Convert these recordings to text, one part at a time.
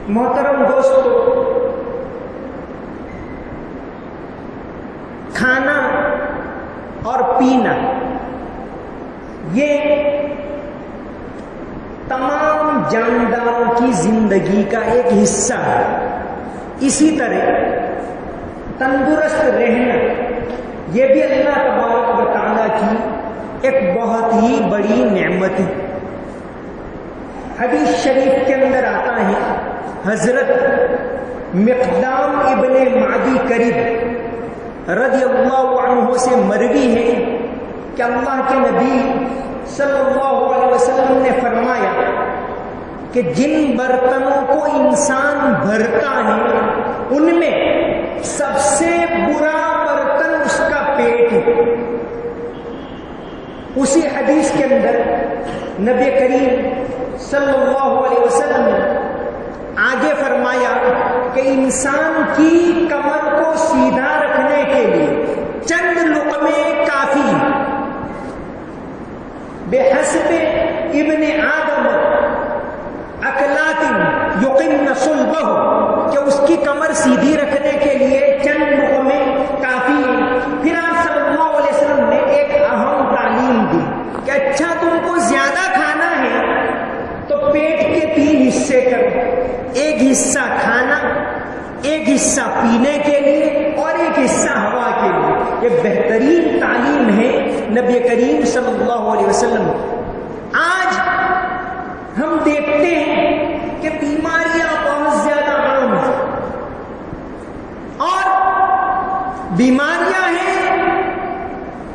محترم دوستو، کھانا اور پینا یہ تمام جانداروں کی زندگی کا ایک حصہ ہے۔ اسی طرح تندرست رہنا یہ بھی اللہ تبارک و تعالیٰ کی ایک بہت ہی بڑی نعمت ہے۔ حدیث شریف کے اندر آتا ہے، حضرت مقدام ابن معدی کرب رضی اللہ عنہ سے مروی ہے کہ اللہ کے نبی صلی اللہ علیہ وسلم نے فرمایا کہ جن برتنوں کو انسان بھرتا ہے ان میں سب سے برا برتن اس کا پیٹ ہے۔ اسی حدیث کے اندر نبی کریم صلی اللہ علیہ وسلم نے آگے فرمایا کہ انسان کی کمر کو سیدھا رکھنے کے لیے چند لقمے کافی ہیں۔ بحسب ابن آدم اکلات یقمن صلبہ، کہ اس کی کمر سیدھی رکھنے کے لیے چند لقمے کافی ہیں۔ پھر آپ صلی اللہ علیہ وسلم نے ایک اہم تعلیم دی کہ اچھا تم کو زیادہ کھانا ہے تو پیٹ کے 3 حصے کرو، ایک حصہ کھانا، ایک حصہ پینے کے لیے اور ایک حصہ ہوا کے لیے۔ یہ بہترین تعلیم ہے نبی کریم صلی اللہ علیہ وسلم۔ آج ہم دیکھتے ہیں کہ بیماریاں بہت زیادہ عام ہیں، اور بیماریاں ہیں،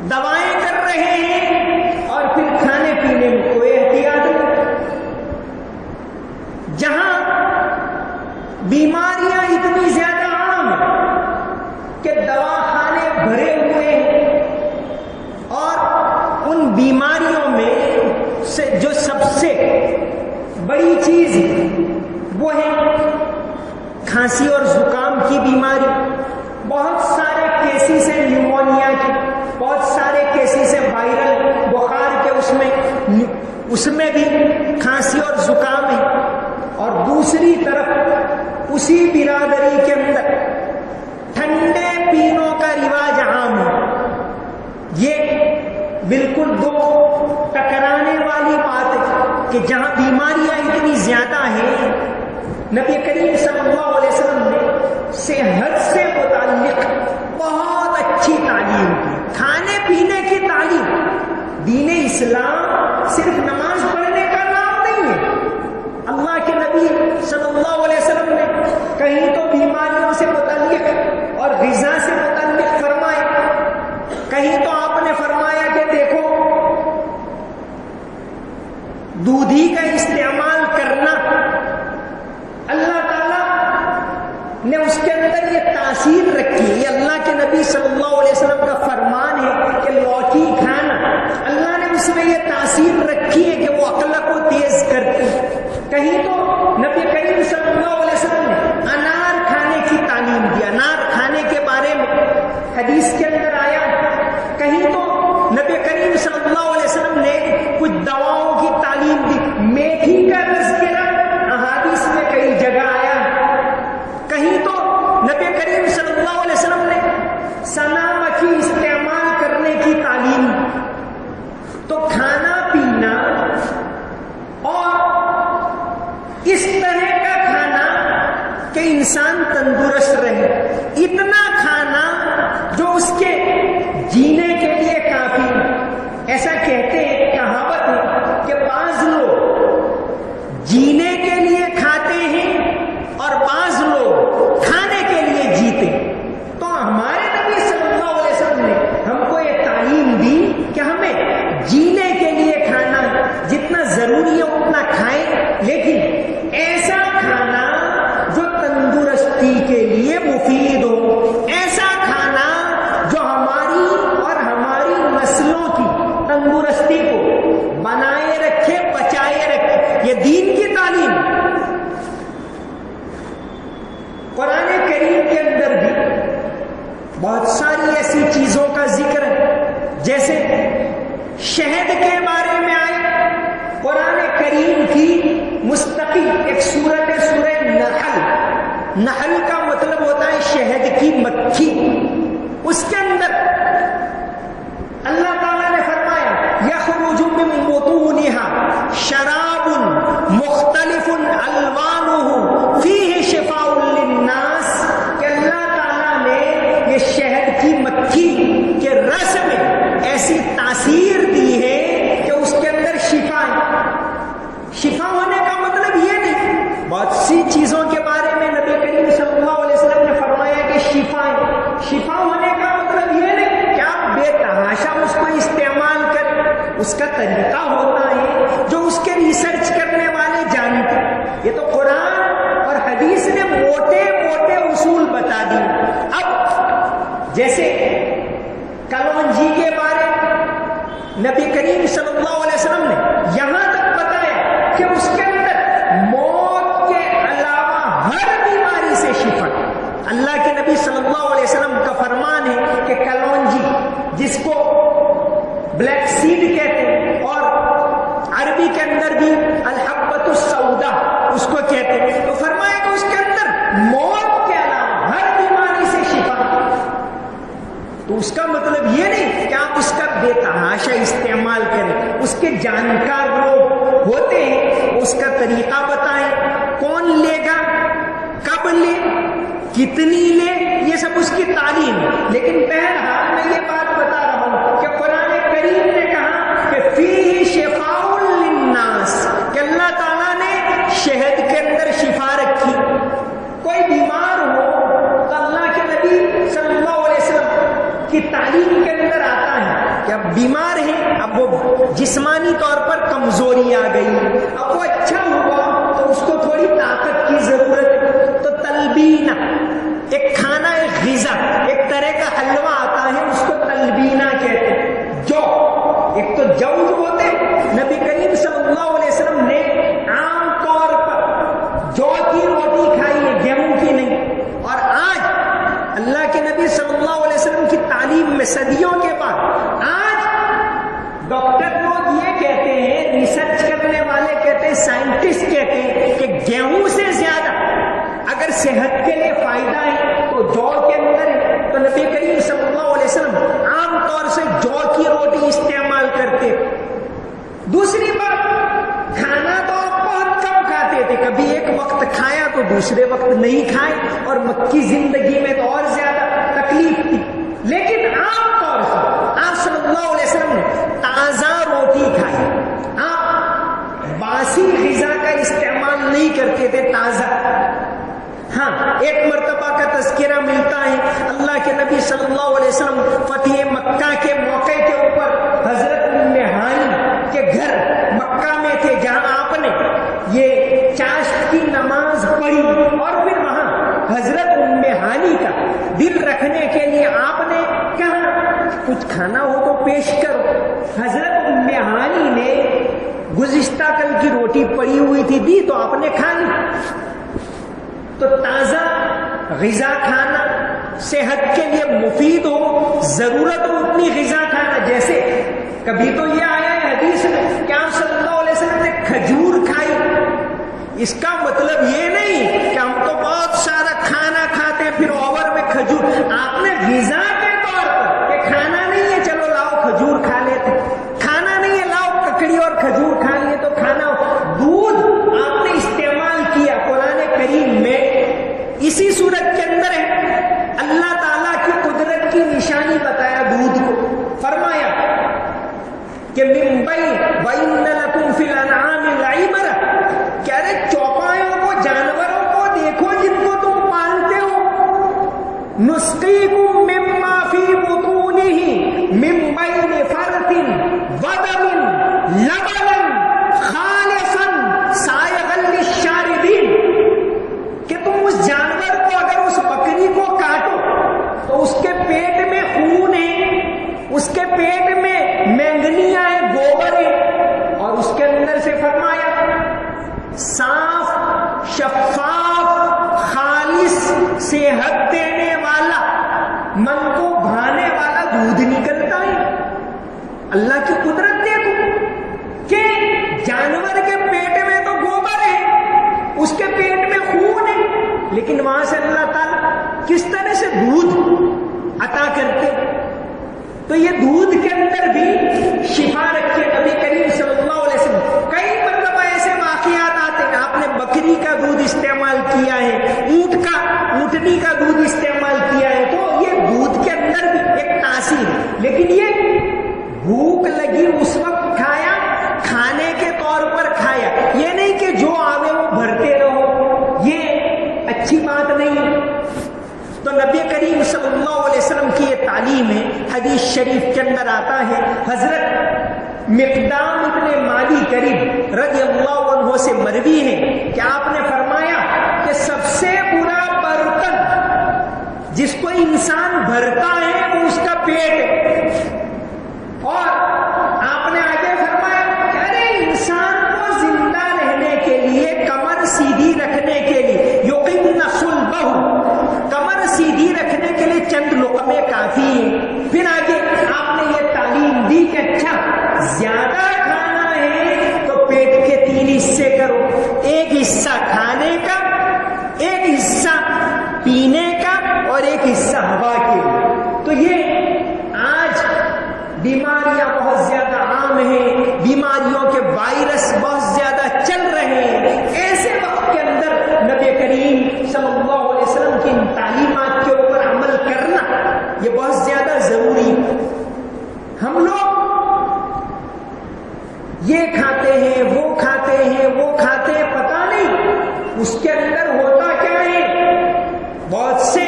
دوائیں کر رہے ہیں، اور پھر کھانے پینے میں کوئی احتیاط نہیں۔ جہاں بیماریاں اتنی زیادہ عام ہیں کہ دواخانے بھرے ہوئے ہیں، اور ان بیماریوں میں سے جو سب سے بڑی چیز ہے وہ ہے کھانسی اور زکام کی بیماری۔ بہت سارے کیسز ہیں نیمونیا کے، بہت سارے کیسز ہیں وائرل بخار کے، اس میں بھی کھانسی اور زکام ہے۔ اور دوسری طرف اسی برادری کے اندر ٹھنڈے پینوں کا رواج عام ہے۔ یہ بالکل دو ٹکرانے والی بات ہے کہ جہاں بیماریاں اتنی زیادہ ہیں، نبی کریم صلی اللہ علیہ وسلم نے صحت سے متعلق بہت اچھی تعلیم کی، کھانے پینے کی تعلیم۔ دین اسلام صرف نماز پڑھنے کا نام نہیں ہے۔ اللہ کے نبی صلی اللہ علیہ وسلم نے کہیں تو بیماریوں سے متعلق اور غذا سے متعلق فرمایا، کہیں تو آپ نے فرمایا کہ دیکھو دودھی کا استعمال کرنا، اللہ تعالی نے اس کے اندر یہ تاثیر رکھی ہے۔ یہ اللہ کے نبی صلی اللہ علیہ وسلم کا فرمان ہے کہ لوکی کھانا، اللہ نے اس میں یہ تاثیر رکھی ہے کہ وہ عقل کو تیز کرتی ہے۔ کہیں تو نبی کریم صلی اللہ علیہ وسلم نے انار کھانے کی تعلیم دی، انار کھانے کے بارے میں حدیث کے اندر آیا۔ کہیں تو نبی کریم صلی اللہ علیہ وسلم نے کچھ دواؤں کی تعلیم دی، میتھی کا تذکرہ احادیث میں کئی جگہ آیا۔ کہیں تو نبی کریم صلی اللہ علیہ وسلم نے سنا مکھی استعمال کرنے کی تعلیم۔ تو کھانا پینا اور اس طرح کا کھانا کہ انسان تندرست رہے، اتنا کھانا جو اس کے جینے کے لیے کافی۔ ایسا کہتے ہیں، کہاوت ہے کہ بعض لوگ جینے کے لیے کھاتے ہیں اور بعض لوگ کھانے کے لیے جیتے۔ تو ہمارے نبی صلی اللہ علیہ وسلم نے ہم کو یہ تعلیم دی کہ ہمیں جینے کے لیے کھانا جتنا ضروری ہے اتنا کھائیں، لیکن ایسا کھانا جو تندرستی کے لیے مفید ہو، ایسا کھانا جو ہماری اور نحل کا مطلب ہوتا ہے شہد کی مکھی. اس کے اندر اللہ تعالیٰ نے فرمایا یخرج من بطونها شراب مختلف الوانه فیہ شفاء للناس، کہ اللہ تعالیٰ نے یہ شہد کی مکھی کے رس میں ایسی تاثیر دی ہے کہ اس کے اندر شفا ہے. شفا ہونے کا مطلب یہ نہیں، بہت سی چیزوں کے بارے میں نبی کریم صلی اللہ علیہ وسلم نے فرمایا کہ شفا ہے. شفا ہونے کا مطلب یہ نہیں کہ آپ بے تحاشا اس کو استعمال کریں. اس کا طریقہ ہوتا ہے جو اس کے ریسرچ کرنے والے جانتے ہیں. یہ تو قرآن اور حدیث نے موٹے موٹے اصول بتا دی. اب جیسے کلونجی کے بارے نبی کریم صلی اللہ علیہ وسلم نے یہاں تک بتایا کہ اس کے اندر موت کے علاوہ ہر بیماری سے شفا. اللہ کے نبی صلی اللہ علیہ وسلم کا فرمان ہے کہ کلونجی، جس کو بلیک سیڈ کہتے ہیں اور عربی کے اندر بھی الحبۃ السودا اس کو کہتے ہیں، تو فرمایا کہ اس کے اندر موت کے علاوہ ہر بیماری سے شفا. تو اس کا مطلب یہ نہیں کہ آپ اس کا بے تحاشا استعمال کریں. اس کے جانکار لوگ ہوتے ہیں، اس کا طریقہ بتائیں، کون لے گا، کب لے، کتنی لے، یہ سب اس کی تعلیم. لیکن بہرحال میں یہ بات بتا رہا ہوں کہ قرآن کریم نے کہا کہ فیہ شفاء للناس، کہ اللہ تعالیٰ نے شہد کے اندر شفا رکھی. کوئی بیمار ہو تو اللہ کے نبی صلی اللہ علیہ وسلم کی تعلیم کے اندر آتا ہے کہ اب بیمار ہے، اب وہ جسمانی طور پر کمزوری آ گئی، اب وہ اچھا ہوا تو اس کو تھوڑی طاقت کی ضرورت ہے، تو تلبینہ ایک کھانا، ایک غذا، ایک طرح کا حلوہ آتا ہے، اس کو تلبینہ کہتے ہیں. جو ایک تو جوز ہوتے، نبی کریم صلی اللہ علیہ وسلم نے عام طور پر جو کی روٹی کھائی ہے، گیہوں کی نہیں. اور آج اللہ کے نبی صلی اللہ علیہ وسلم کی تعلیم میں صدیوں کے بعد آج ڈاکٹر لوگ یہ کہتے ہیں، ریسرچ کرنے والے کہتے ہیں، سائنٹسٹ کہتے ہیں کہ گیہوں سے زیادہ اگر صحت کے لیے فائدہ ہے تو جو کے اندر ہے. تو نبی کریم صلی اللہ علیہ وسلم عام طور سے جو کی روٹی استعمال کرتے. دوسری بات، کھانا تو آپ بہت کم کھاتے تھے، کبھی ایک وقت کھایا تو دوسرے وقت نہیں کھائے، اور مکی زندگی میں تو اور زیادہ تکلیف تھی. لیکن عام طور سے آپ صلی اللہ علیہ وسلم نے تازہ روٹی کھائی. آپ باسی غذا کا استعمال نہیں کرتے تھے، تازہ. ہاں، ایک مرتبہ کا تذکرہ ملتا ہے، اللہ کے نبی صلی اللہ علیہ وسلم فتح مکہ کے موقع کے اوپر حضرت ام ہانی کے گھر مکہ میں تھے، جہاں آپ نے یہ چاشت کی نماز پڑھی، اور پھر وہاں حضرت ام ہانی کا دل رکھنے کے لیے آپ نے کہا کچھ کھانا ہو تو پیش کرو. حضرت ام ہانی نے گزشتہ کل کی روٹی پڑی ہوئی تھی، دی تو آپ نے کھا لی. تو تازہ غذا کھانا صحت کے لیے مفید ہو، ضرورت ہو اتنی غذا کھانا. جیسے کبھی تو یہ آیا ہے حدیث میں کہ آپ صلی اللہ علیہ وسلم نے کھجور کھائی. اس کا مطلب یہ نہیں کہ ہم تو بہت سارا کھانا کھاتے ہیں پھر اوور میں کھجور. آپ نے غذا کے طور پر کہ کھانا نہیں ہے چلو لاؤ کھجور کھا لیتے، کھانا نہیں ہے لاؤ ککڑی اور کھجور کھا لیے تو کھانا. دودھ آپ نے استعمال کیا، قرآن کریم میں اسی صورت کے اندر ہے اللہ تعالیٰ کی قدرت کی نشانی بتایا دودھ کو. فرمایا کہ من بین وَإِنَّ لَكُمْ فِي الْأَنْعَامِ لَعِبْرَةً، کہ ارے چوپایوں کو، جانوروں کو دیکھو جن کو تم پالتے ہو. نُسْقِيكُم مِّمَّا فِي بُطُونِهِ مِن بَيْنِ فَرْثٍ وَدَمٍ لَبَنًا خَالِصًا سَائِغًا لِّلشَّارِبِينَ، کہ تم اس جانور کو، اگر اس بکری کو کاٹو تو اس کے پیٹ میں خون ہے، اس کے پیٹ میں مینگنیاں ہیں، گوبر ہے، اور اس کے اندر سے فرمایا صاف، شفاف، خالص، صحت دینے والا، من کو بھانے والا دودھ نکلتا ہے. اللہ کی قدرت دیکھو کہ جانور کے پیٹ میں تو گوبر ہے، اس کے پیٹ میں خون ہے، لیکن وہاں سے اللہ تعالیٰ کس طرح سے دودھ عطا کرتے. تو یہ دودھ کے اندر بھی شفا رکھے. نبی کریم صلی اللہ علیہ وسلم کئی مرتبہ ایسے واقعات آتے ہیں, آپ نے بکری کا دودھ استعمال کیا ہے, اونٹنی کا دودھ استعمال کیا ہے, تو یہ دودھ کے اندر بھی ایک تاثیر. لیکن یہ بھوک لگی اس وقت کھایا, کھانے کے طور پر کھایا, یہ نہیں کہ جو آوے وہ بھرتے رہو, یہ اچھی بات نہیں. تو نبی کریم صلی اللہ علیہ وسلم کی یہ تعلیم ہے. حدیث شریف کے اندر آتا ہے, حضرت مقدام ابن مالی کریم رضی اللہ عنہ سے مروی ہے کہ آپ نے فرمایا کہ سب سے برا برتن جس کو انسان بھرتا ہے وہ اس کا پیٹ ہے. اور آپ نے آگے فرمایا کہ ارے انسان کو زندہ رہنے کے لیے, کمر سیدھی رکھنے کے لیے, یقیم صلبہ, کمر سیدھی رکھنے کے لیے چند لقمے کافی ہیں. پھر آگے آپ نے یہ تعلیم دی کہ اچھا زیادہ کھانا ہے تو پیٹ کے 3 حصے کرو, ایک حصہ کھانے کا, ایک حصہ پینے کا, اور ایک حصہ ہوا کے لیے. تو یہ آج بیماریاں بہت زیادہ عام ہیں, بیماریوں کے وائرس بہت زیادہ چل رہے ہیں. ایسے وقت کے اندر نبی کریم صلی اللہ علیہ وسلم کی ان تعلیمات کے اوپر عمل کرنا یہ بہت زیادہ ضروری ہے. ہم لوگ یہ کھاتے ہیں, وہ کھاتے ہیں, وہ کھاتے ہیں, پتہ نہیں اس کے اندر ہوتا کیا ہے. بہت سے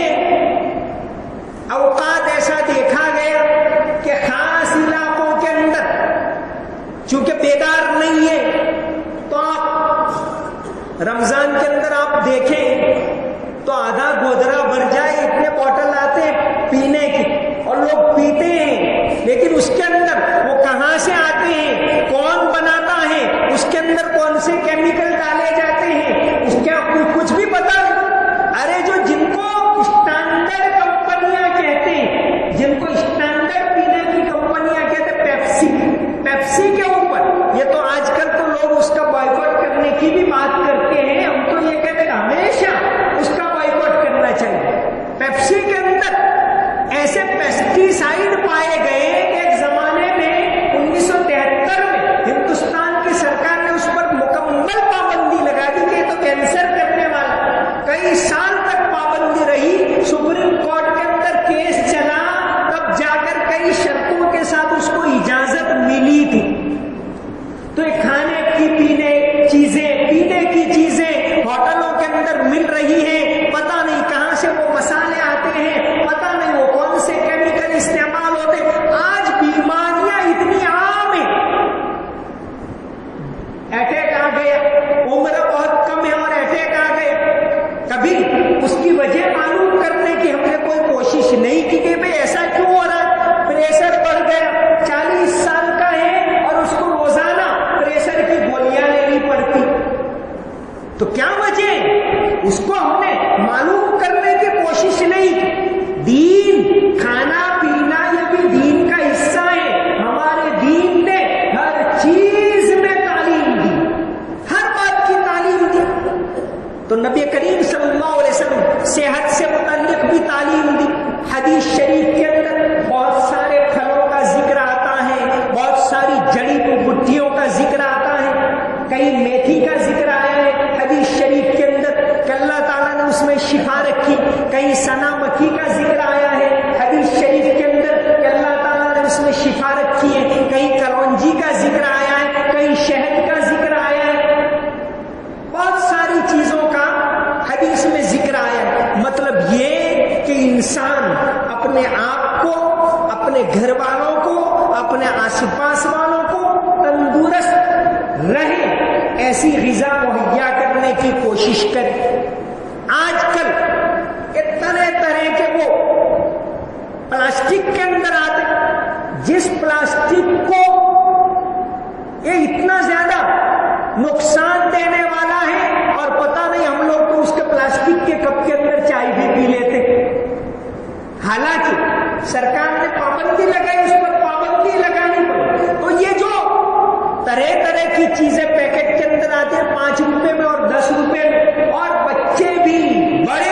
اوقات ایسا دیکھا گیا کہ خاص علاقوں کے اندر چونکہ بیدار نہیں ہے, تو آپ رمضان کے اندر آپ دیکھیں تو آدھا گودرا بھر جائے, اتنے بوٹل آتے ہیں پینے کی اور لوگ پیتے ہیں. لیکن اس کے اندر وہ کہاں سے آتے ہیں, کون بناتا ہے, اس کے اندر کون سے کیمیکل ڈالے جاتے ہیں, اس کے کچھ بھی پتا نہیں. ارے جو جن کو اسٹینڈرڈ کمپنیاں کہتے ہیں, جن کو اسٹینڈرڈ پینے کی کمپنیاں کہتے ہیں, پیپسی کے اوپر, یہ تو آج کل تو لوگ اس کا بائیکاٹ کرنے کی بھی بات کرتے ہیں. ہم تو یہ کہتے ہیں ہمیشہ اس کا بائیکاٹ کرنا چاہیے. پیپسی کے اندر ایسے پیسٹی سائیڈ پائے گئے کہ ایک زمانے میں 1973 میں ہندوستان کی سرکار نے اس پر مکمل پابندی لگا دی کہ یہ تو کینسر کرنے والا. کئی سال تک پابندی رہی, سپریم کورٹ کے اندر کیس چلا, تب جا کر کئی شرطوں کے ساتھ اس کو اجازت ملی تھی. تو یہ کھانے کی پینے کی چیزیں ہوٹلوں کے اندر مل رہی ہیں, پتہ نہیں کہاں سے وہ مسالے آتے ہیں, پتہ نہیں وہ کون سے کیمیکل استعمال ہوتے ہیں. آج بیماریاں اتنی عام ہیں, اٹیک آ گیا, عمر بہت کم ہے اور اٹیک آ گیا. کبھی اس کی وجہ معلوم کرنے کی ہم نے کوئی کوشش نہیں کی کہ بھئی ایسا کیوں ہو رہا ہے. پریشر بڑھ گیا, 40 سال کا ہے اور اس کو روزانہ پریشر کی گولیاں لینی پڑتی, تو کیا وجہ ہے, اس کو ہم نے معلوم کرنے کی کوشش نہیں کی. دین, کھانا پینا یہ بھی دین کا حصہ ہے. ہمارے دین نے ہر چیز میں تعلیم دی, ہر بات کی تعلیم دی. تو نبی کریم صلی اللہ علیہ وسلم صحت سے متعلق بھی تعلیم دی. حدیث شریف کے اندر بہت سارے پھلوں کا ذکر آتا ہے, بہت ساری جڑی بوٹیوں کا ذکر آتا ہے, کئی میتھی کا ذکر آیا ہے حدیث شریف کے اندر کہ اللہ تعالیٰ نے اس میں شفا رکھی. کہیں سنا مکھی کا ذکر آیا ہے حدیث شریف کے اندر کہ اللہ تعالیٰ نے اس میں شفا رکھی ہے. کہیں کلونجی کا ذکر آیا ہے, کہیں شہد کا ذکر آیا ہے, بہت ساری چیزوں کا حدیث میں ذکر آیا ہے. مطلب یہ کہ انسان اپنے آپ کو, اپنے گھر والوں کو, اپنے آس پاس والوں کو تندرست رہے ایسی غذا مہیا کرنے کی کوشش کرے. آج کل طرح طرح کے وہ پلاسٹک کے اندر آتے, جس پلاسٹک کو یہ اتنا زیادہ نقصان دینے والا ہے اور پتہ نہیں ہم لوگ تو اس کے پلاسٹک کے کپ کے اندر چائے بھی پی لیتے. حالانکہ سرکار نے پابندی لگائی, اس پر پابندی لگانی پڑی. تو یہ جو طرح طرح کی چیزیں پیکٹ کے اندر آتے ہیں 5 روپے میں اور 10 روپے میں, اور بچے بھی بڑے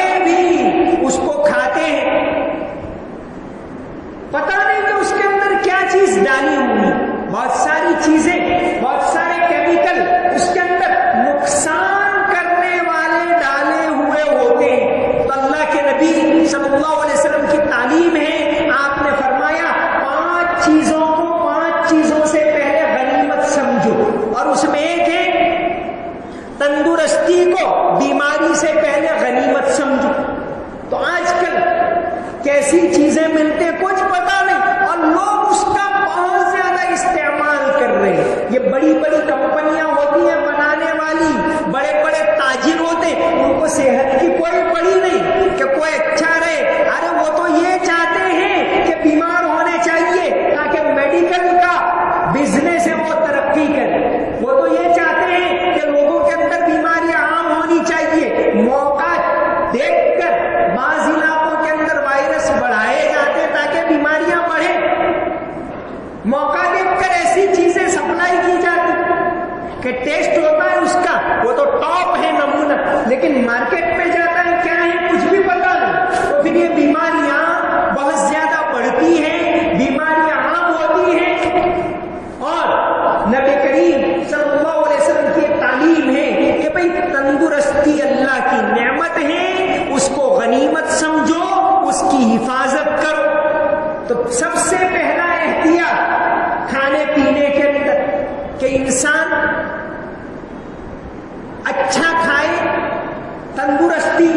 تندرستی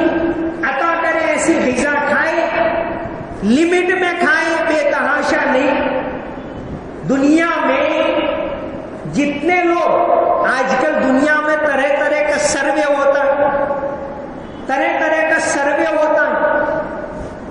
عطا کرے، ایسی غذا کھائے، لمٹ میں کھائے، بے تحاشا نہیں۔ دنیا میں جتنے لوگ آج کل دنیا میں طرح طرح کا سروے ہوتا ہے، طرح طرح کا سروے ہوتا ہے،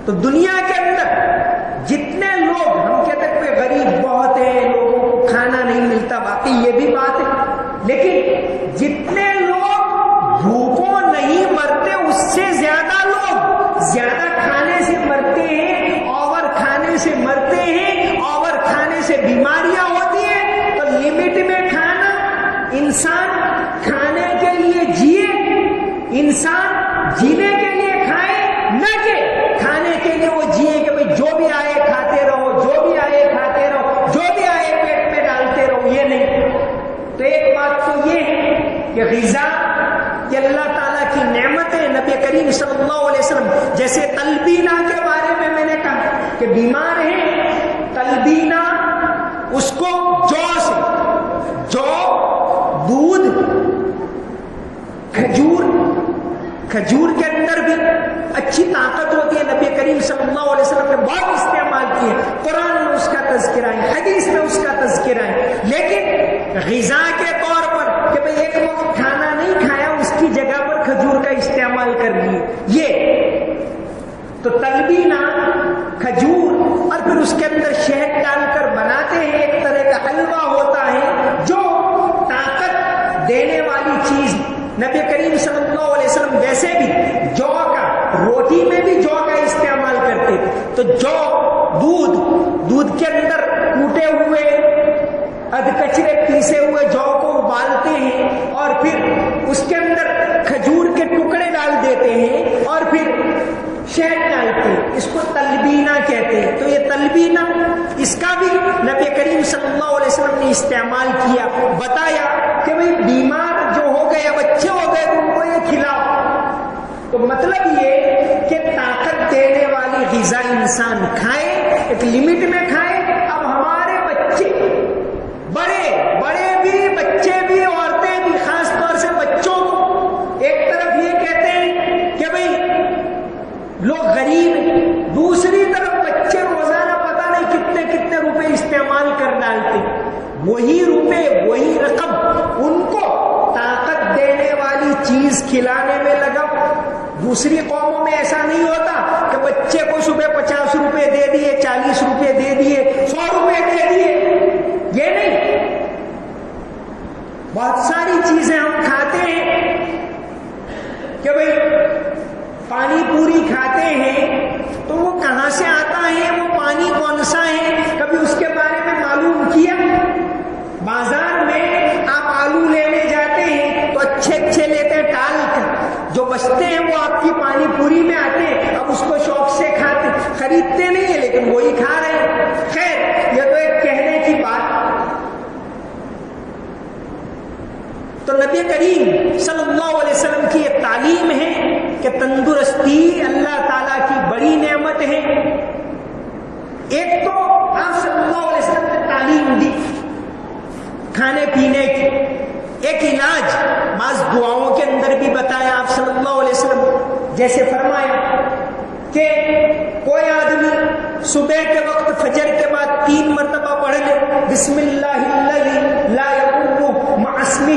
تو دنیا کے اندر جتنے لوگ، ہم کہتے ہیں کوئی غریب بہت ہے، لوگوں کو کھانا نہیں ملتا، واقعی یہ بھی بات ہے، لیکن جتنے لوگ بھوکوں نہیں مرتے اس سے زیادہ لوگ زیادہ کھانے سے مرتے ہیں، اوور کھانے سے مرتے ہیں، اوور کھانے سے بیماریاں ہوتی ہیں۔ تو لمٹ میں کھانا، انسان کھانے کے لیے جیے، انسان جینے کے لیے کھائے، نہ کہ کھانے کے لیے وہ جیے کہ بھئی جو بھی آئے کھاتے رہو، جو بھی آئے کھاتے رہو، جو بھی آئے پیٹ میں ڈالتے رہو، یہ نہیں۔ تو ایک بات تو یہ ہے کہ غذا یہ اللہ تعالیٰ کی نعمت ہے۔ نبی کریم صلی اللہ علیہ وسلم جیسے تلبینہ کے بارے میں نے کہا کہ بیمار ہیں، تلبینہ اس کو جو سے، جو، دودھ، کھجور کے اندر بھی اچھی طاقت ہوتی ہے۔ نبی کریم صلی اللہ علیہ وسلم نے بہت استعمال کیے، قرآن میں اس کا تذکرہ ہے، حدیث میں اس کا تذکرہ ہے، لیکن غذا کے طور پر کہ بھئی ایک وقت کھانا نہیں کھایا، اس کی جگہ پر کھجور کا استعمال کر لیے، یہ تو تلبینہ کھجور، اور پھر اس کے اندر شہد ڈال کر بناتے ہیں، ایک طرح کا حلوہ ہوتا ہے جو طاقت دینے والی چیز۔ نبی کریم صلی اللہ علیہ وسلم ویسے بھی جو کا، روٹی میں بھی جو کا استعمال کرتے تھے، تو جو، دودھ کے اندر کوٹے ہوئے ادکچرے پیسے ہوئے جو کو ابالتے ہیں، اور پھر اس کے اندر کھجور کے ٹکڑے ڈال دیتے ہیں، اور پھر شہد ڈالتے ہیں، اس کو تلبینہ کہتے ہیں۔ تو یہ تلبینہ، اس کا بھی نبی کریم صلی اللہ علیہ وسلم نے استعمال کیا، بتایا کہ بھئی بیمار جو ہو گئے، بچے ہو گئے، ان کو یہ کھلاؤ۔ تو مطلب یہ کہ طاقت دینے والی غذا انسان کھائے، ایک لمٹ میں کھائے۔ اب ہمارے بچے، بڑے بھی، بچے بھی، عورتیں بھی، خاص طور سے بچوں کو ایک طرف یہ کہتے ہیں کہ بھئی لوگ غریب ہیں، دوسری طرف بچے روزانہ پتہ نہیں کتنے روپے استعمال کر ڈالتے، وہی روپے، وہی رقم ان کو طاقت دینے والی چیز کھلانے میں لگا۔ دوسری قوموں میں ایسا نہیں ہوتا کہ بچے کو صبح 50 روپے دے دیے، 40 روپے دے دیے، 100 روپے دے دیے، یہ نہیں۔ بہت ساری چیزیں ہم کھاتے ہیں کہ بھئی پانی پوری کھاتے ہیں، تو وہ کہاں سے آتا ہے، وہ پانی کون سا ہے، کبھی اس کے بارے میں معلوم کیا؟ بازار میں آپ آلو لینے جاتے ہیں تو اچھے لیتے ہیں، ٹال کر جو بچتے ہیں وہ آپ کی پانی پوری میں آتے ہیں، اب اس کو شوق سے کھاتے، خریدتے نہیں ہیں لیکن وہی کھا رہے ہیں۔ خیر، یہ تو ایک کہنے کی بات۔ تو نبی کریم صلی اللہ علیہ وسلم کی یہ تعلیم ہے کہ تندرستی اللہ تعالیٰ کی بڑی نعمت ہے۔ ایک تو آپ صلی اللہ علیہ وسلم نے تعلیم دی کھانے پینے کی، ایک علاج بعض دعاؤں کے اندر بھی بتایا آپ صلی اللہ علیہ وسلم، جیسے فرمایا کہ کوئی آدمی صبح کے وقت فجر کے بعد 3 مرتبہ پڑھ لے، بسم اللہ الذی لا یضر مع اسمہ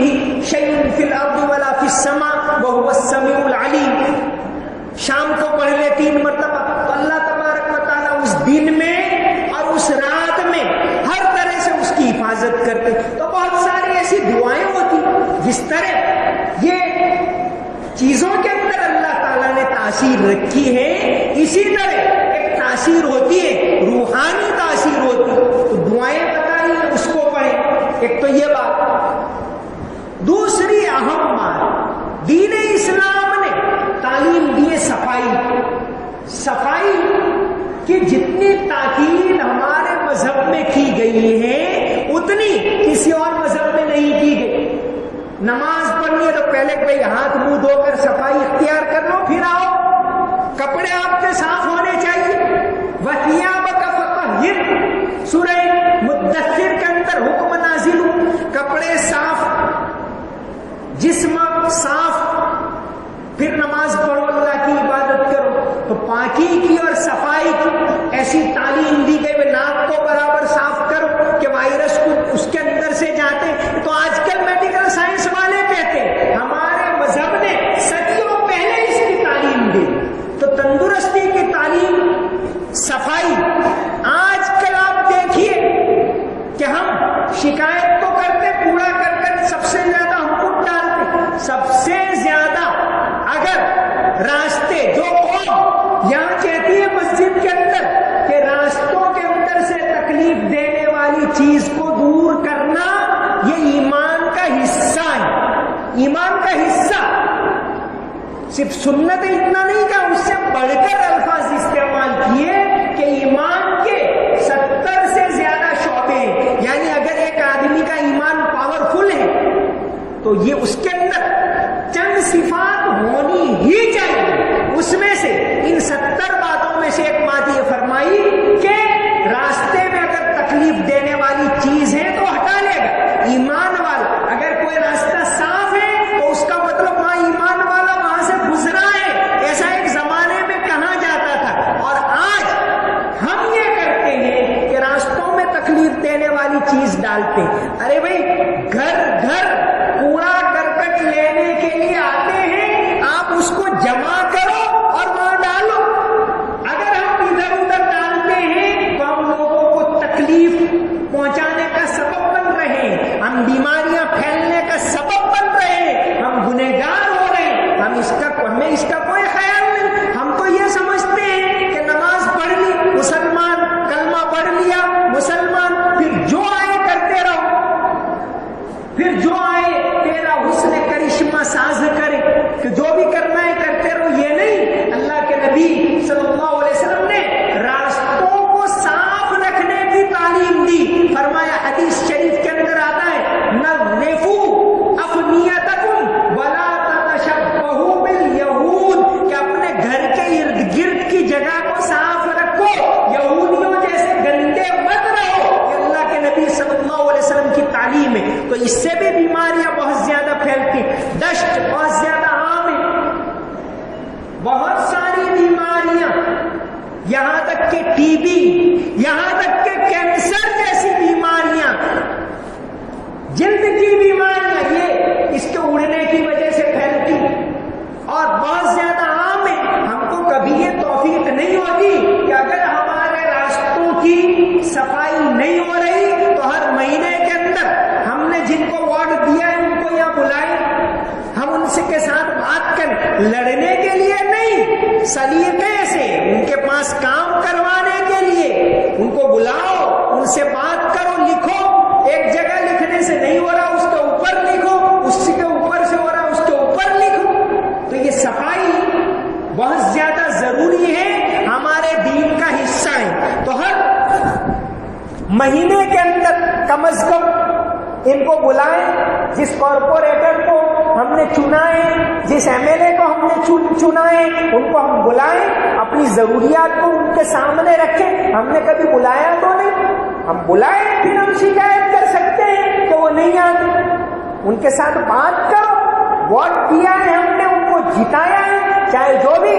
شیء فی الارض ولا فی السماء وهو السمیع العلیم، شام کو پڑھ لے 3 مرتبہ، تو اللہ تبارک و تعالیٰ اس دن میں اور اس رات میں ہر طرح سے اس کی حفاظت کرتے۔ تو بہت ساری ایسی دعائیں ہوتی، جس طرح یہ چیزوں کے اندر اللہ تعالیٰ نے تاثیر رکھی ہے، اسی طرح ایک تاثیر ہوتی ہے، روحانی تاثیر ہوتی ہے۔ تو دعائیں بتائی، اس کو پڑھیں، ایک تو یہ بات۔ دوسری اہم بات، دین اسلام نے تعلیم دی صفائی کی جتنی تاکید ہمارے مذہب میں کی گئی ہے اتنی کسی اور مذہب میں نہیں کی گئی۔ نماز پڑھنی ہے تو پہلے کوئی ہاتھ منہ دھو کر صفائی اختیار کر لو، پھر آؤ، کپڑے آپ کے صاف ہونے چاہیے۔ وَثِيَابَكَ فَطَهِّرْ، سورہ مدثر کے اندر حکم نازل ہو، کپڑے صاف، جسم صاف، پھر نماز پاکی کی اور صفائی کی ایسی تعلیم دی گئی، ناک کو برابر صاف کرو کہ وائرس کو اس کے اندر سے جاتے. تو آج کل میڈیکل سائنس والے کہتے ہیں ہمارے مذہب نے صدیوں پہلے اس کی تعلیم دی. تو تندرستی کی تعلیم، صفائی. آج کل آپ دیکھیے کہ ہم شکایت تو کرتے کوڑا کرکٹ سب سے زیادہ ہم کو ڈالتے. سب سے زیادہ اگر راستے جو قوم یہاں کہتی ہے مسجد کے اندر کہ راستوں کے اندر سے تکلیف دینے والی چیز کو دور کرنا یہ ایمان کا حصہ ہے. ایمان کا حصہ صرف سنت اتنا نہیں کہا، اس سے بڑھ کر الفاظ استعمال کیے کہ ایمان کے 70 سے زیادہ شعبے ہیں. یعنی اگر ایک آدمی کا ایمان پاورفل ہے تو یہ اس کے اندر چند صفات ہونی ہی چاہیے. اس میں سے ان 70 باتوں میں سے ایک بات یہ فرمائی کہ راستے میں اگر تکلیف دینے والی چیز ہے تو ہٹا لے گا. ایمان والا اگر کوئی راستہ صاف ہے تو اس کا مطلب وہاں ایمان والا وہاں سے گزرا ہے. ایسا ایک زمانے میں کہا جاتا تھا. اور آج ہم یہ کرتے ہیں کہ راستوں میں تکلیف دینے والی چیز ڈالتے. ارے بھائی گھر گھر کوڑا کرکٹ لینے کے لیے آتے ہیں، آپ اس کو جمع کرو اور وہاں ڈالو. اگر ہم ادھر ادھر ڈالتے ہیں تو ہم لوگوں کو تکلیف پہنچانے کا سبب بن رہے ہیں، ہم بیماریاں پھیلنے کا سبب بن رہے ہیں، ہم گنہگار ہو رہے ہیں. ہمیں اس کا کوئی خیال نہیں. ہم تو یہ سمجھتے ہیں کہ نماز پڑھ لی مسلمان، کلمہ پڑھ لیا مسلمان، پھر جو آئے کرتے رہو، پھر جو آئے تیرا حسن کرشمہ ساز کرے کہ جو بھی کرنا ہے کرتے رہو. یہ نہیں. اللہ کے نبی صلی اللہ علیہ وسلم نے راستوں کو صاف رکھنے کی تعلیم دی. فرمایا حدیث شریف کے اندر آتا ہے نظفوا افنیتکم ولا تتشبہوا بالیہود، کہ اپنے گھر کے ارد گرد کی جگہ کو صاف رکھو، یہودیوں جیسے گندے مت رہو. یہ اللہ کے نبی صلی اللہ علیہ وسلم کی تعلیم ہے. تو اس سے بھی بیماریاں بہت زیادہ پھیلتی. ڈسٹ بہت زیادہ عام ہے. بہت ساری بیماریاں، یہاں تک کہ ٹی بی، یہاں تک کہ کینسر جیسی بیماریاں، جلد کی بیماریاں، یہ اس کے اڑنے کی وجہ سے پھیلتی اور بہت زیادہ عام ہے. ہم کو کبھی یہ توفیق نہیں ہوتی کہ اگر ہمارے راستوں کی صفائی نہیں ہو رہی تو ہر مہینے کے اندر ہم نے جن کو وارڈ دیا ہے ان کو یہاں بلائیں، ہم ان سے کے ساتھ بات کریں. لڑنے کے لیے نہیں، سلیقے سے ان کے پاس کام کروانے کے لیے ان کو بلاؤ، ان سے بات کرو، لکھو. ایک جگہ لکھنے سے نہیں ہو رہا اس کے اوپر لکھو، اس کے اوپر سے ہو رہا اس کے اوپر لکھو. تو یہ صفائی بہت زیادہ ضروری ہے، ہمارے دین کا حصہ ہے. تو ہر مہینے کے اندر کم از کم ان کو بلائیں. جس کارپوریٹر کو ہم نے چنا ہے، جس ایم ایل اے کو ہم نے چنا ہے، ان کو ہم بلائیں، اپنی ضروریات کو ان کے سامنے رکھیں. ہم نے کبھی بلایا تو نہیں، ہم بلائیں پھر ہم شکایت کر سکتے ہیں کہ وہ نہیں آتے. ان کے ساتھ بات کرو. ووٹ دیا ہے ہم نے، ان کو جتایا ہے، چاہے جو بھی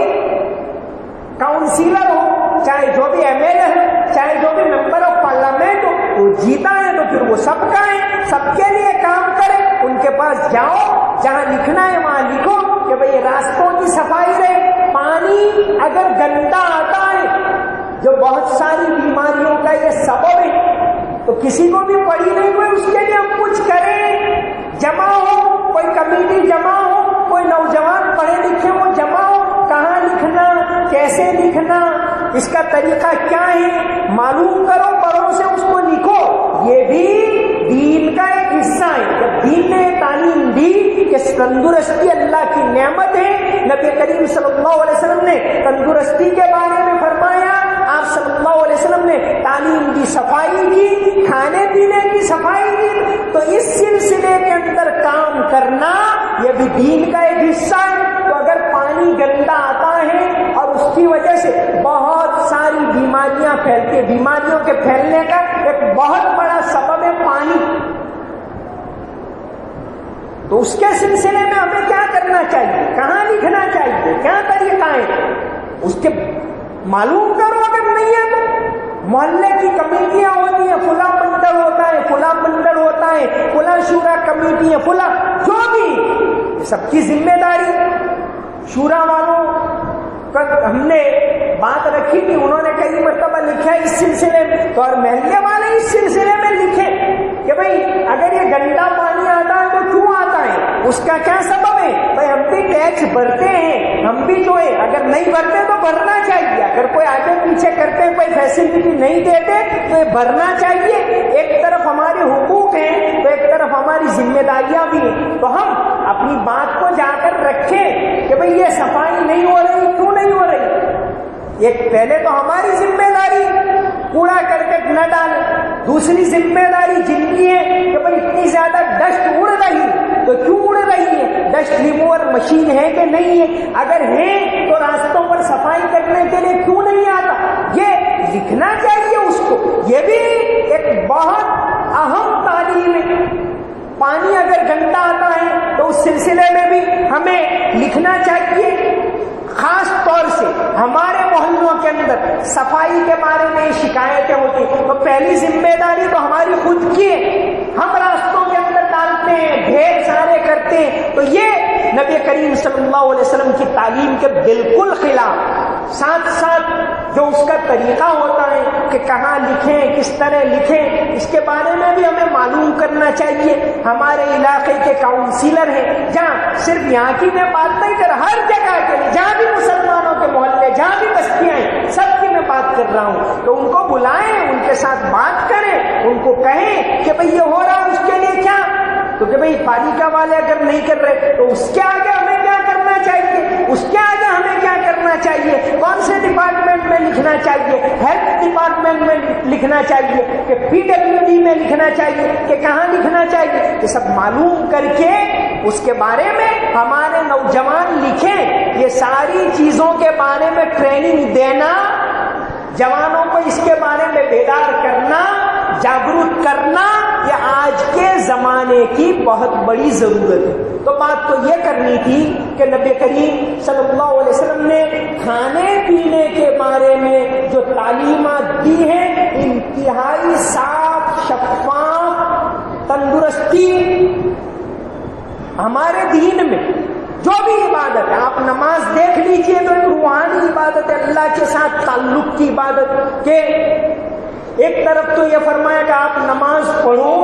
کاؤنسلر ہو، چاہے جو بھی ایم ایل اے ہو، چاہے جو بھی ممبر آف پارلیمنٹ ہو، وہ جیتا ہے تو پھر وہ سب کا ہے، سب کے لیے کام کرے. ان کے پاس جاؤ، جہاں لکھنا ہے وہاں لکھو کہ بھئی راستوں کی صفائی رہے. پانی اگر گندا آتا ہے جو بہت ساری بیماریوں کا یہ سبب ہے، تو کسی کو بھی پڑی نہیں ہوئی اس کے لیے ہم کچھ کریں. جمع ہو، کوئی کمیٹی جمع ہو، کوئی نوجوان پڑھے لکھے وہ جمع ہو. کہاں لکھنا، کیسے لکھنا، اس کا طریقہ کیا ہے معلوم کرو، پڑھو سے اس کو لکھو. یہ بھی دین کا ایک حصہ ہے. جب دین نے تعلیم دی کہ تندرستی اللہ کی نعمت ہے، نبی کریم صلی اللہ علیہ وسلم نے تندرستی کے بارے میں فرمایا. آپ صلی اللہ علیہ وسلم نے تعلیم دی، صفائی کی، کھانے پینے کی صفائی کی. تو اس سلسلے کے اندر کام کرنا یہ بھی دین کا ایک حصہ ہے. تو اگر پانی گندا آتا ہے اور اس کی وجہ سے بہت ساری بیماریاں پھیلتی ہیں، بیماریوں کے پھیلنے کا ایک بہت بڑا سبب ہے پانی. تو اس کے سلسلے میں ہمیں کیا کرنا چاہیے، کہاں لکھنا چاہیے، کیا طریقہ ہے. اس کے معلوم کرو اگر نہیں ہے تو۔ محلے کی کمیٹیاں ہوتی ہیں، فلاں منڈل ہوتا ہے، فلاں منڈل ہوتا ہے، فلاں شورا کمیٹی ہے، فلاں جو بھی، یہ سب کی ذمہ داری شورا والوں کا ہم نے بات رکھی تھی، انہوں نے کئی مرتبہ لکھا ہے اس سلسلے میں، تو اور محلے والے اس سلسلے میں لکھے کہ بھئی اگر یہ گندا پانی آتا ہے تو کیوں آتا ہے، اس کا کیا سبب ہے؟ بھئی ہم بھی ٹیکس بھرتے ہیں، ہم بھی جو ہے اگر نہیں بھرتے تو بھرنا چاہیے، اگر کوئی آگے پیچھے کرتے ہیں، کوئی فیسلٹی نہیں دیتے تو یہ بھرنا چاہیے۔ ایک طرف ہمارے حقوق ہیں تو ایک طرف ہماری ذمہ داریاں بھی ہیں، تو ہم اپنی بات کو جا کر رکھیں کہ بھئی یہ صفائی نہیں ہو رہی، کیوں نہیں ہو رہی؟ ایک پہلے تو ہماری ذمہ داری کوڑا کرکٹ نہ ڈالیں، دوسری ذمہ داری جن کی ہے کہ بھئی اتنی زیادہ ڈسٹ اڑ رہی تو کیوں اڑ رہی ہے، ڈسٹ ریموور مشین ہے کہ نہیں ہے، اگر ہے تو راستوں پر صفائی کرنے کے لیے کیوں نہیں آتا، یہ لکھنا چاہیے اس کو۔ یہ بھی ایک بہت اہم تعلیم ہے۔ پانی اگر گندا آتا ہے تو اس سلسلے میں بھی ہمیں لکھنا چاہیے۔ خاص طور سے ہمارے محلوں کے اندر صفائی کے بارے میں شکایتیں ہوتی ہیں تو پہلی ذمہ داری تو ہماری خود کی ہے، ہم راستوں کے اندر ڈالتے ہیں، ڈھیر سارے کرتے ہیں، تو یہ نبی کریم صلی اللہ علیہ وسلم کی تعلیم کے بالکل خلاف۔ ساتھ ساتھ جو اس کا طریقہ ہوتا ہے کہ کہاں لکھیں، کس طرح لکھیں، اس کے بارے میں بھی ہمیں معلوم کرنا چاہیے۔ ہمارے علاقے کے کاؤنسلر ہیں، جہاں صرف یہاں کی میں بات نہیں کر رہا، ہر جگہ کے لیے جہاں بھی مسلمانوں کے محلے، جہاں بھی بستیاں ہیں، سب کی میں بات کر رہا ہوں، تو ان کو بلائیں، ان کے ساتھ بات کریں، ان کو کہیں کہ بھئی یہ ہو رہا ہے، اس کے لیے کیا، تو کہ بھئی پالیکا والے اگر نہیں کر رہے تو اس کے آگے ہمیں کیا کرنا چاہیے، اس کے آگے ہمیں کیا کرنا چاہیے، کون سے ڈپارٹمنٹ میں لکھنا چاہیے، ہیلتھ ڈپارٹمنٹ میں لکھنا چاہیے کہ PWD میں لکھنا چاہیے کہ کہاں لکھنا چاہیے، یہ سب معلوم کر کے اس کے بارے میں ہمارے نوجوان لکھیں۔ یہ ساری چیزوں کے بارے میں ٹریننگ دینا، جوانوں کو اس کے بارے میں بیدار کرنا، جاگرک کرنا، یہ آج کے زمانے کی بہت بڑی ضرورت ہے۔ تو بات تو یہ کرنی تھی کہ نبی کریم صلی اللہ علیہ وسلم نے کھانے پینے کے بارے میں جو تعلیمات دی ہیں، انتہائی صاف شفاف تندرستی ہمارے دین میں جو بھی عبادت ہے، آپ نماز دیکھ لیجئے تو ایک روحانی عبادت ہے، اللہ کے ساتھ تعلق کی عبادت، کہ ایک طرف تو یہ فرمایا کہ آپ نماز پڑھو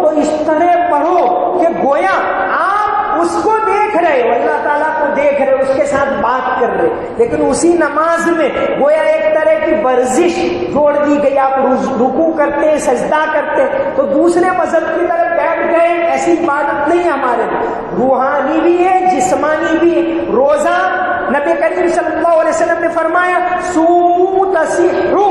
تو اس طرح پڑھو کہ گویا آپ اس کو دیکھ رہے ہو، اللہ تعالیٰ کو دیکھ رہے ہو، اس کے ساتھ بات کر رہے، لیکن اسی نماز میں گویا ایک طرح کی ورزش جوڑ دی گئی، آپ رکوع کرتے ہیں، سجدہ کرتے ہیں، تو دوسرے مذہب کی طرف بیٹھ گئے، ایسی عبادت نہیں ہمارے، روحانی بھی ہے، جسمانی بھی ہے۔ روزہ نبی کریم صلی اللہ علیہ وسلم نے فرمایا صوموا تصحوا،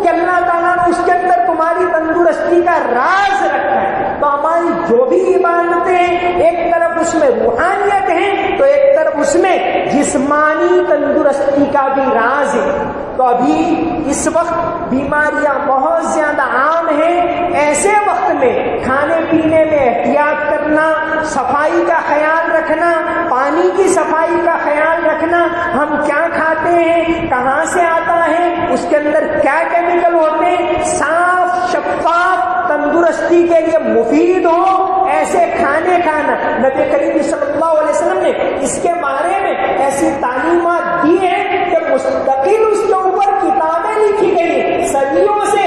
کہ اللہ تعالیٰ نے اس کے اندر تمہاری تندرستی کا راز رکھا ہے۔ تو ہماری جو بھی عبادتیں ہیں، ایک طرف اس میں روحانیت ہے تو ایک طرف اس میں جسمانی تندرستی کا بھی راز ہے۔ تو ابھی اس وقت بیماریاں بہت زیادہ عام ہیں، ایسے وقت میں کھانے پینے میں احتیاط کرنا، صفائی کا خیال رکھنا، پانی کی صفائی کا خیال رکھنا، ہم کیا کھاتے ہیں، کہاں سے آتا ہے، اس کے اندر کیا کیمیکل ہوتے ہیں، صاف شفاف تندرستی کے لیے مفید ہو ایسے کھانے کھانا۔ نبی کریم صلی اللہ علیہ وسلم نے اس کے بارے میں ایسی تعلیمات دی ہیں کہ مستقل اس کے اوپر کتابیں لکھی گئی ہیں، صدیوں سے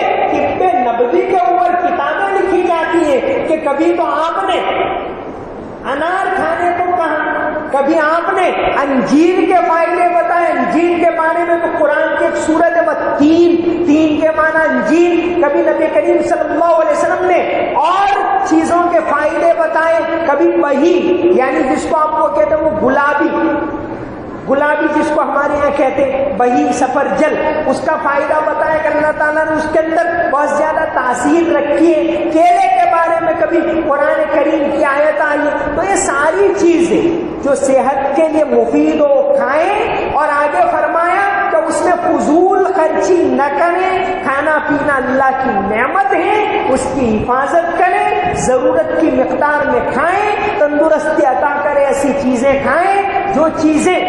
طب نبوی کے اوپر کتابیں لکھی جاتی ہیں کہ کبھی تو آپ نے انار کھانے کو کہا، کبھی آپ نے انجیر کے فائدے بتائے، انجیر کے بارے میں تو قرآن کی ایک سورت ہے تین کے معنی انجیر، کبھی نبی کریم صلی اللہ علیہ وسلم نے اور چیزوں کے فائدے بتائے، کبھی بہی یعنی جس کو آپ کو کہتے ہیں وہ گلابی جس کو ہمارے یہاں کہتے ہیں بہی سفرجل، اس کا فائدہ بتایا کہ اللہ تعالیٰ نے اس کے اندر بہت زیادہ تاثیر رکھی ہے۔ کیلے کے بارے میں کبھی قرآن کریم کی آیت آئی ہے۔ تو یہ ساری چیزیں جو صحت کے لیے مفید ہو کھائیں، اور آگے فرمایا کہ اس میں فضول خرچی نہ کریں، کھانا پینا اللہ کی نعمت ہے، اس کی حفاظت کریں، ضرورت کی مقدار میں کھائیں، تندرستی عطا کرے ایسی چیزیں کھائیں جو چیزیں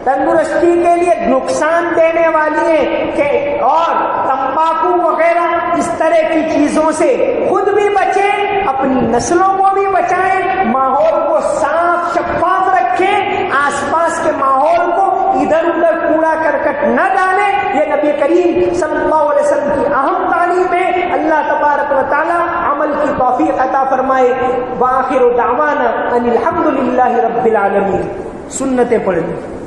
تندرستی کے لیے نقصان دینے والی ہیں کہ اور تمباکو وغیرہ اس طرح کی چیزوں سے خود بھی بچیں، اپنی نسلوں کو بھی بچائیں، ماحول کو صاف شفاف رکھیں، آس پاس کے ماحول کو ادھر ادھر کوڑا کرکٹ نہ ڈالیں۔ یہ نبی کریم صلی اللہ علیہ وسلم کی اہم تعلیم ہے۔ اللہ تبارک و تعالی عمل کی توفیق عطا فرمائے۔ وآخر دعوانا ان الحمد للہ رب العالمین۔ سنتیں پڑھ لیں۔